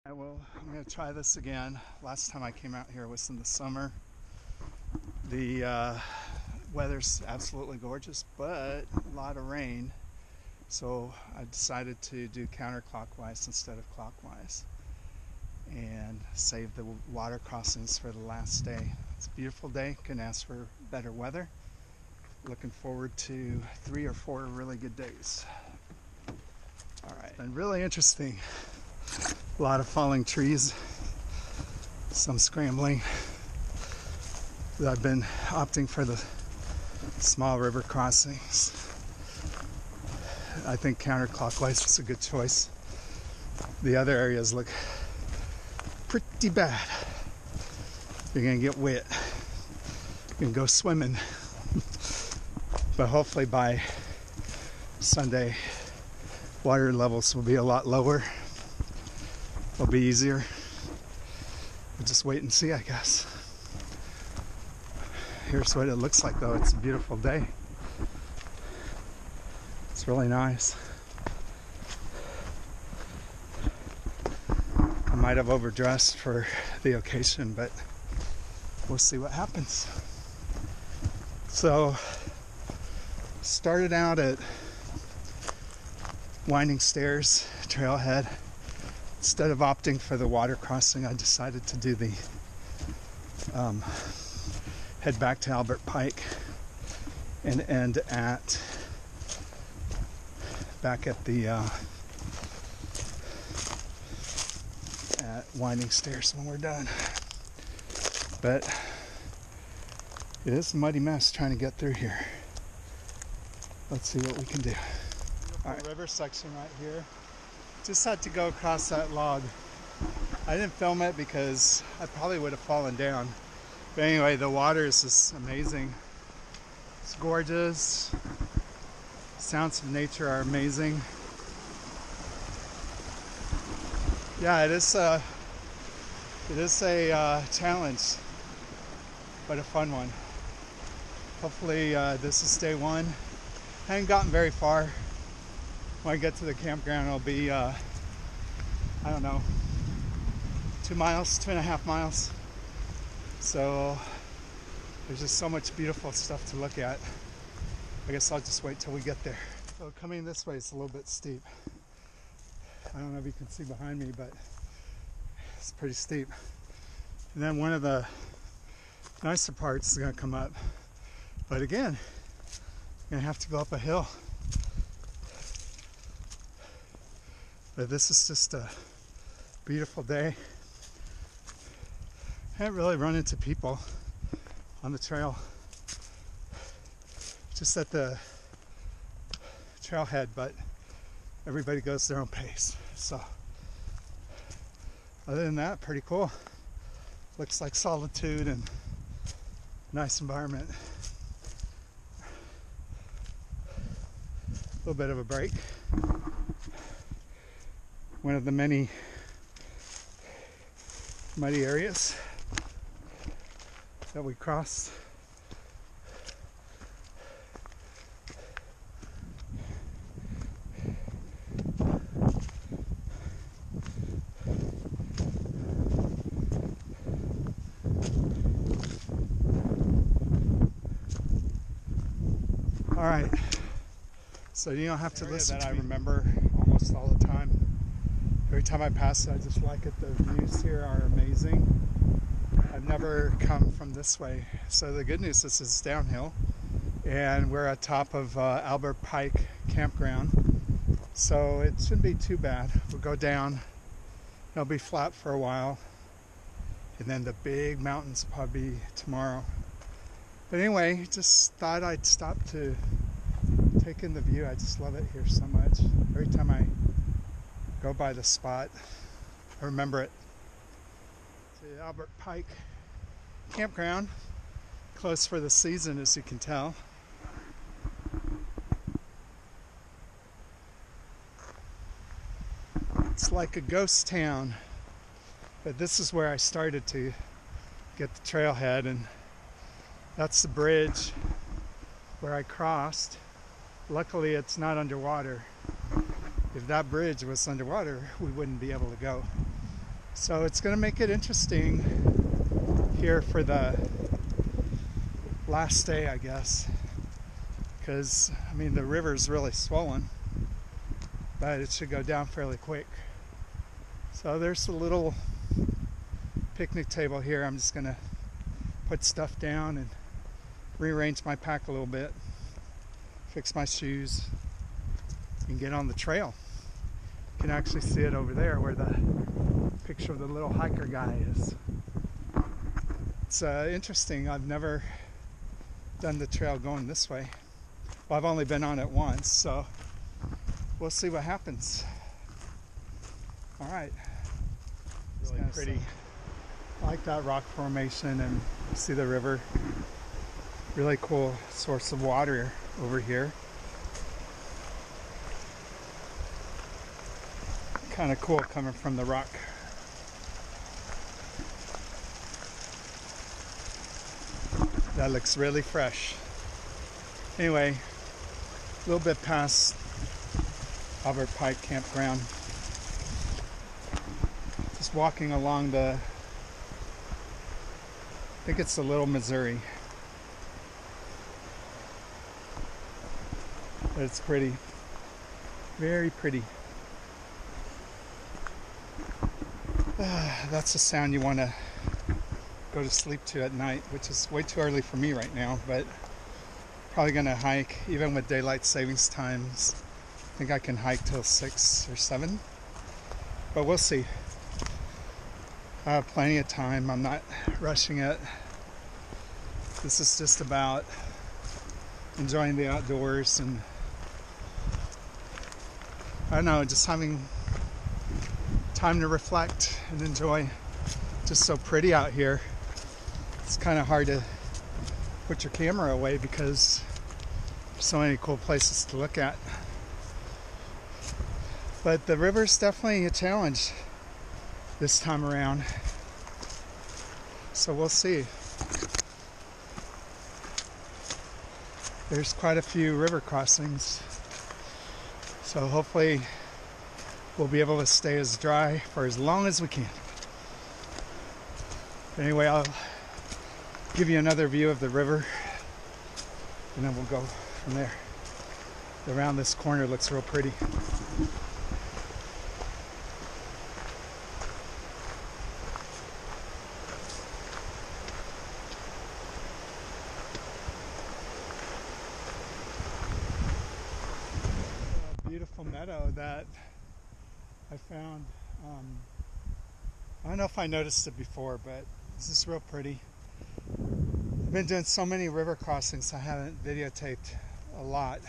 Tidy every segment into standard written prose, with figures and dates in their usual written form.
I'm going to try this again. Last time I came out here was in the summer. The weather's absolutely gorgeous, but a lot of rain. So I decided to do counterclockwise instead of clockwise and save the water crossings for the last day. It's a beautiful day. Couldn't ask for better weather. Looking forward to 3 or 4 really good days. All right, and really interesting. A lot of falling trees, some scrambling. I've been opting for the small river crossings. I think counterclockwise was a good choice. The other areas look pretty bad. You're gonna get wet. You can go swimming. But hopefully by Sunday, water levels will be a lot lower. It'll be easier. We'll just wait and see, I guess. Here's what it looks like, though. It's a beautiful day. It's really nice. I might have overdressed for the occasion, but we'll see what happens. So, started out at Winding Stairs trailhead. Instead of opting for the water crossing, I decided to do the head back to Albert Pike and end back at the at Winding Stairs when we're done. But it is a muddy mess trying to get through here. Let's see what we can do. All right, river section right here. Just had to go across that log. I didn't film it because I probably would have fallen down. But anyway, the water is just amazing. It's gorgeous. Sounds of nature are amazing. Yeah, it is a challenge, but a fun one. Hopefully this is day one. I haven't gotten very far. When I get to the campground, it'll be, I don't know, 2 miles, 2.5 miles. So there's just so much beautiful stuff to look at. I guess I'll just wait till we get there. So coming this way, it's a little bit steep. I don't know if you can see behind me, but it's pretty steep. And then one of the nicer parts is gonna come up. But again, I'm gonna have to go up a hill. But this is just a beautiful day. I haven't really run into people on the trail. Just at the trailhead, but everybody goes their own pace. So, other than that, pretty cool. Looks like solitude and nice environment. A little bit of a break. One of the many muddy areas that we crossed. All right, so you don't have to listen to me. I remember almost all the time. Every time I pass it, I just like it. The views here are amazing. I've never come from this way. So the good news is it's downhill. And we're at top of Albert Pike campground. So it shouldn't be too bad. We'll go down. It'll be flat for a while. And then the big mountains will probably be tomorrow. But anyway, just thought I'd stop to take in the view. I just love it here so much. Every time I go by the spot, I remember it. The Albert Pike campground, closed for the season, as you can tell. It's like a ghost town, but this is where I started to get the trailhead, and that's the bridge where I crossed. Luckily, it's not underwater. If that bridge was underwater, we wouldn't be able to go. So it's going to make it interesting here for the last day, I guess, because I mean the river's really swollen, but it should go down fairly quick. So there's a little picnic table here. I'm just going to put stuff down and rearrange my pack a little bit, fix my shoes, and get on the trail. You can actually see it over there where the picture of the little hiker guy is. It's interesting. I've never done the trail going this way. Well, I've only been on it once, so we'll see what happens. All right. It's really pretty. I like that rock formation, and you see the river. Really cool source of water over here. Kind of cool coming from the rock. That looks really fresh. Anyway, a little bit past Albert Pike Campground. Just walking along the, I think it's the Little Missouri. But it's pretty, very pretty. That's the sound you want to go to sleep to at night, which is way too early for me right now, but probably going to hike even with daylight savings times. I think I can hike till 6 or 7, but we'll see. I have plenty of time. I'm not rushing it. This is just about enjoying the outdoors and I don't know, just having time to reflect and enjoy. Just so pretty out here. It's kind of hard to put your camera away because there's so many cool places to look at. But the river's definitely a challenge this time around. So we'll see. There's quite a few river crossings. So hopefully we'll be able to stay as dry for as long as we can. Anyway, I'll give you another view of the river and then we'll go from there. Around this corner looks real pretty. A beautiful meadow that I found. I don't know if I noticed it before, but it's just real pretty. I've been doing so many river crossings I haven't videotaped a lot.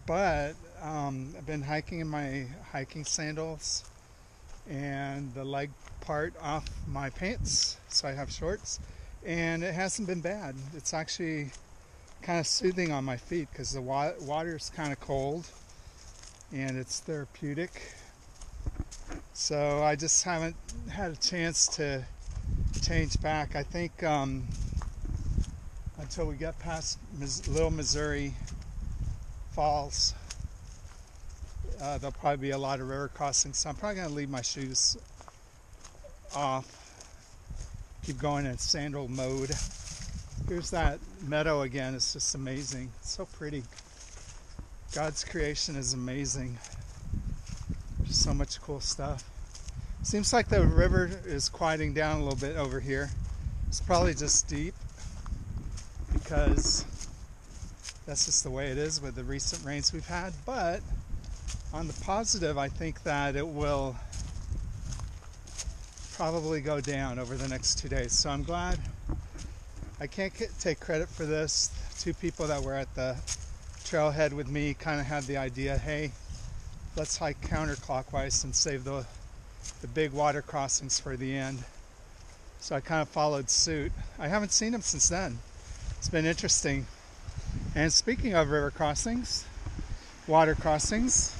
But I've been hiking in my hiking sandals and the leg part off my pants, so I have shorts, and it hasn't been bad. It's actually kind of soothing on my feet because the water is kind of cold and it's therapeutic. So I just haven't had a chance to change back. I think until we get past Little Missouri Falls, there'll probably be a lot of river crossings. So I'm probably going to leave my shoes off, keep going in sandal mode. Here's that meadow again. It's just amazing. It's so pretty. God's creation is amazing. There's so much cool stuff. Seems like the river is quieting down a little bit over here. It's probably just deep because that's just the way it is with the recent rains we've had. But on the positive, I think that it will probably go down over the next 2 days. So I'm glad. I can't take credit for this. 2 people that were at the trailhead with me kind of had the idea, hey, let's hike counterclockwise and save the big water crossings for the end. So I kind of followed suit. I haven't seen them since then. It's been interesting. And speaking of river crossings, water crossings,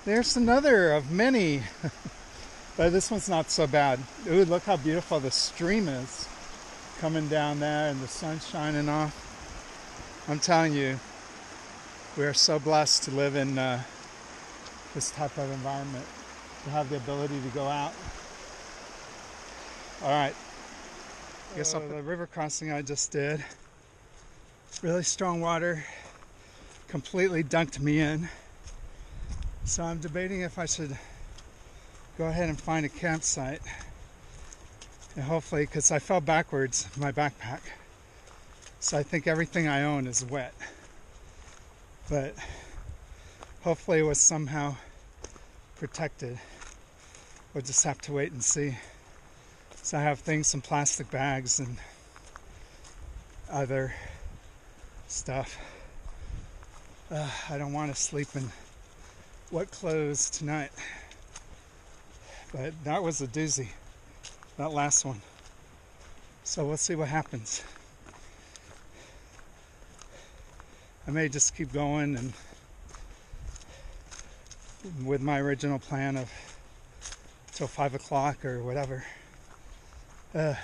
there's another of many. But this one's not so bad. Ooh, look how beautiful the stream is coming down there and the sun shining off. I'm telling you, we are so blessed to live in this type of environment. to have the ability to go out. All right. I guess the river crossing I just did, really strong water, completely dunked me in. So I'm debating if I should go ahead and find a campsite. And hopefully, because I fell backwards in my backpack, so I think everything I own is wet. But hopefully it was somehow protected. We'll just have to wait and see. So I have things, some plastic bags and other stuff. I don't want to sleep in wet clothes tonight. But that was a doozy, that last one. So we'll see what happens. I may just keep going and with my original plan of till 5 o'clock or whatever. If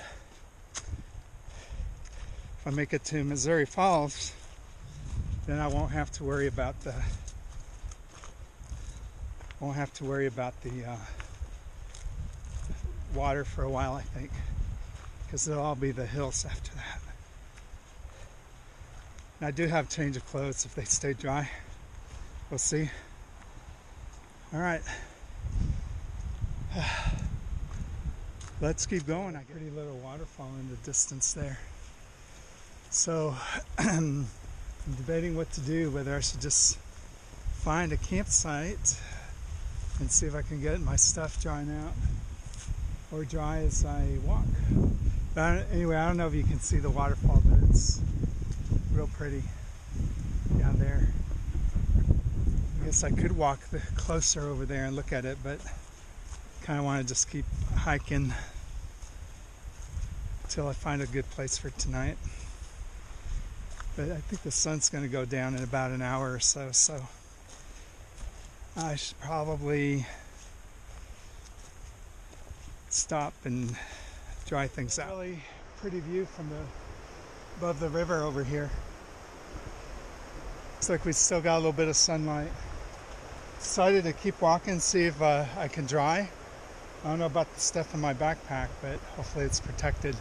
I make it to Missouri Falls, then I won't have to worry about the water for a while, I think, because it'll all be the hills after that. And I do have a change of clothes if they stay dry. We'll see. All right. Let's keep going. I get a pretty little waterfall in the distance there. So I'm debating what to do, whether I should just find a campsite and see if I can get my stuff drying out or dry as I walk. But anyway, I don't know if you can see the waterfall, but it's real pretty down there. I guess I could walk closer over there and look at it, but kind of want to just keep hiking until I find a good place for tonight. But I think the sun's going to go down in about an hour or so, so I should probably stop and dry things out. Really pretty view from above the river over here. Looks like we still got a little bit of sunlight. Decided to keep walking, see if I can dry. I don't know about the stuff in my backpack, but hopefully it's protected.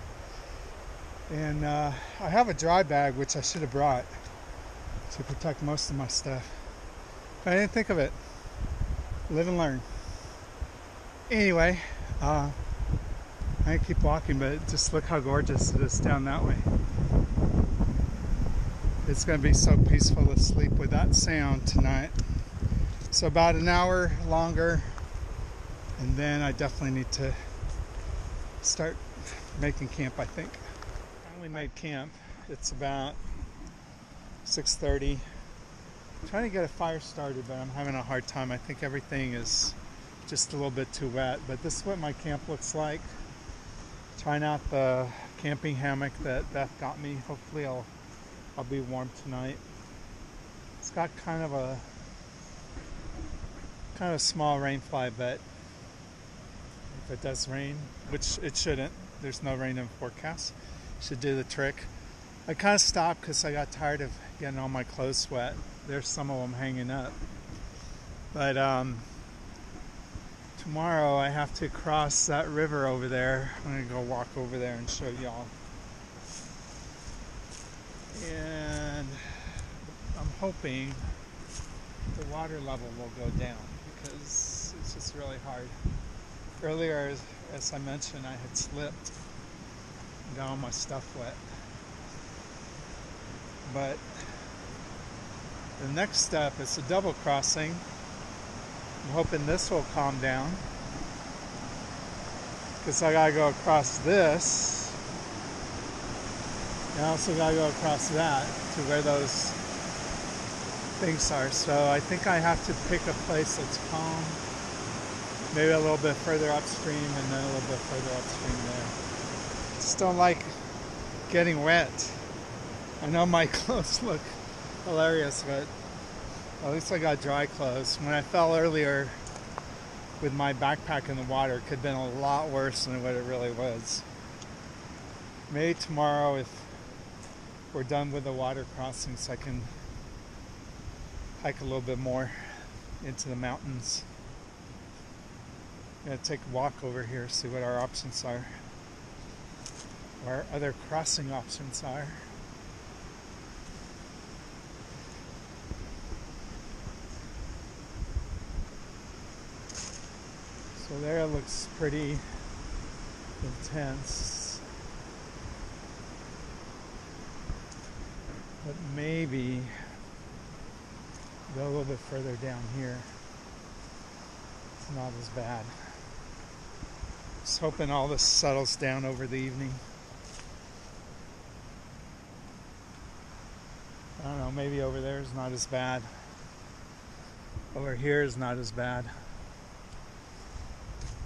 And I have a dry bag, which I should have brought to protect most of my stuff. But I didn't think of it. Live and learn. Anyway, I keep walking, but just look how gorgeous it is down that way. It's going to be so peaceful to sleep with that sound tonight. So about an hour longer, and then I definitely need to start making camp, I think. Finally made camp. It's about 6:30. I'm trying to get a fire started, but I'm having a hard time. I think everything is just a little bit too wet, but this is what my camp looks like. Trying out the camping hammock that Beth got me. Hopefully I'll be warm tonight. It's got kind of a small rain fly, but if it does rain, which it shouldn't, there's no rain in the forecast, should do the trick. I kind of stopped because I got tired of getting all my clothes wet. There's some of them hanging up, but tomorrow I have to cross that river over there. I'm gonna go walk over there and show y'all. And I'm hoping the water level will go down because it's just really hard. Earlier, as I mentioned, I had slipped and got all my stuff wet. But the next step is a double crossing. I'm hoping this will calm down because I gotta go across this. And I also gotta go across that to where those things are. So I think I have to pick a place that's calm, maybe a little bit further upstream and then a little bit further upstream there. Just don't like getting wet. I know my clothes look hilarious, but at least I got dry clothes. When I fell earlier with my backpack in the water, it could have been a lot worse than what it really was. Maybe tomorrow, if we're done with the water crossings, I can hike a little bit more into the mountains. I'm gonna take a walk over here, see what our options are. Our other crossing options are. So there it looks pretty intense. But maybe go a little bit further down here. It's not as bad. Just hoping all this settles down over the evening. I don't know, maybe over there is not as bad. Over here is not as bad.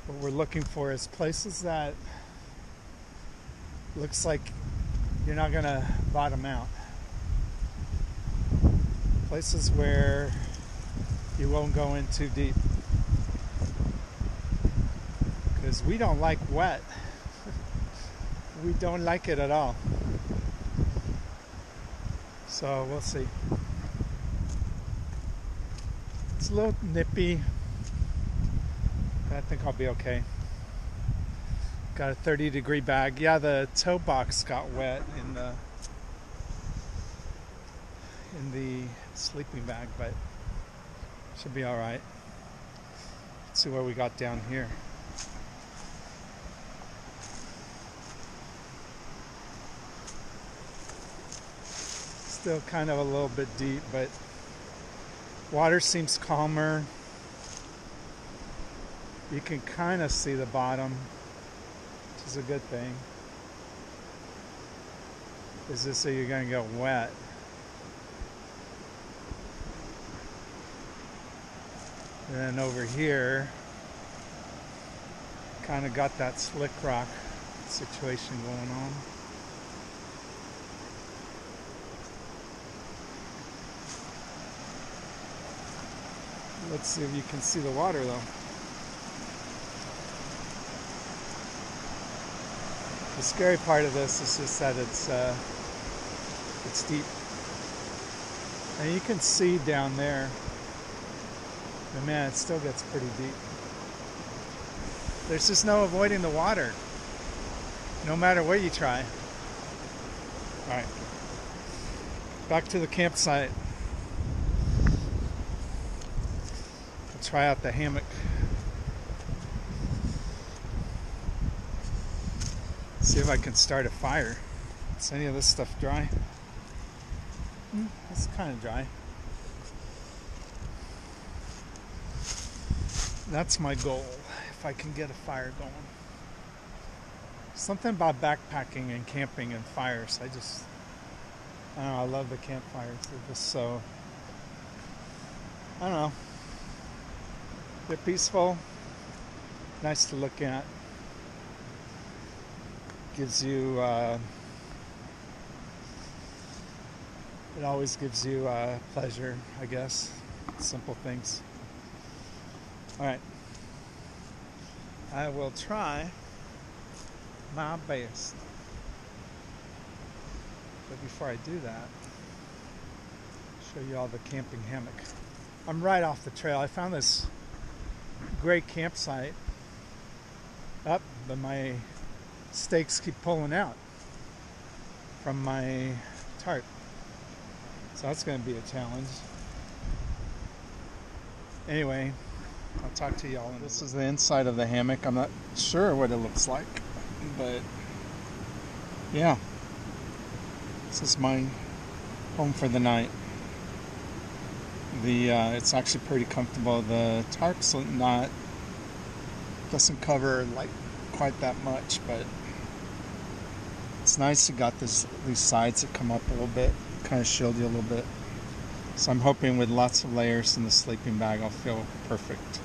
What we're looking for is places that looks like you're not gonna bottom out. Places where you won't go in too deep. Because we don't like wet. We don't like it at all. So we'll see. It's a little nippy. I think I'll be okay. Got a 30-degree bag. Yeah, the toe box got wet in the sleeping bag, but should be all right. Let's see what we got down here. Still kind of a little bit deep, but water seems calmer. You can kind of see the bottom, which is a good thing. Is this so you're going to get wet? And then over here, kind of got that slick rock situation going on. Let's see if you can see the water though. The scary part of this is just that it's deep. And you can see down there, but man, it still gets pretty deep. There's just no avoiding the water, no matter what you try. All right, back to the campsite. I'll try out the hammock. See if I can start a fire. Is any of this stuff dry? It's kind of dry. That's my goal, if I can get a fire going. Something about backpacking and camping and fires. I don't know, I love the campfires. They're just so, I don't know. They're peaceful, nice to look at. Gives you, it always gives you pleasure, I guess. Simple things. All right. I will try my best. But before I do that, show you all the camping hammock. I'm right off the trail. I found this great campsite up, but my stakes keep pulling out from my tarp. So that's going to be a challenge. Anyway, I'll talk to y'all. This is the inside of the hammock. I'm not sure what it looks like, but yeah, this is my home for the night. It's actually pretty comfortable. The tarp's doesn't cover like quite that much, but it's nice. You got these sides that come up a little bit, kind of shield you a little bit. So I'm hoping with lots of layers in the sleeping bag I'll feel perfect.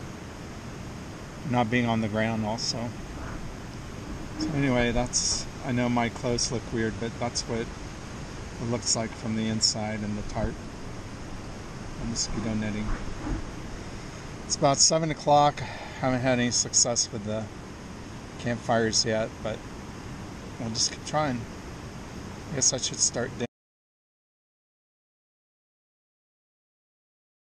Not being on the ground also. So anyway, I know my clothes look weird, but that's what it looks like from the inside, and the tarp and mosquito netting. It's about 7 o'clock. Haven't had any success with the campfires yet, but I'll just keep trying. I guess I should start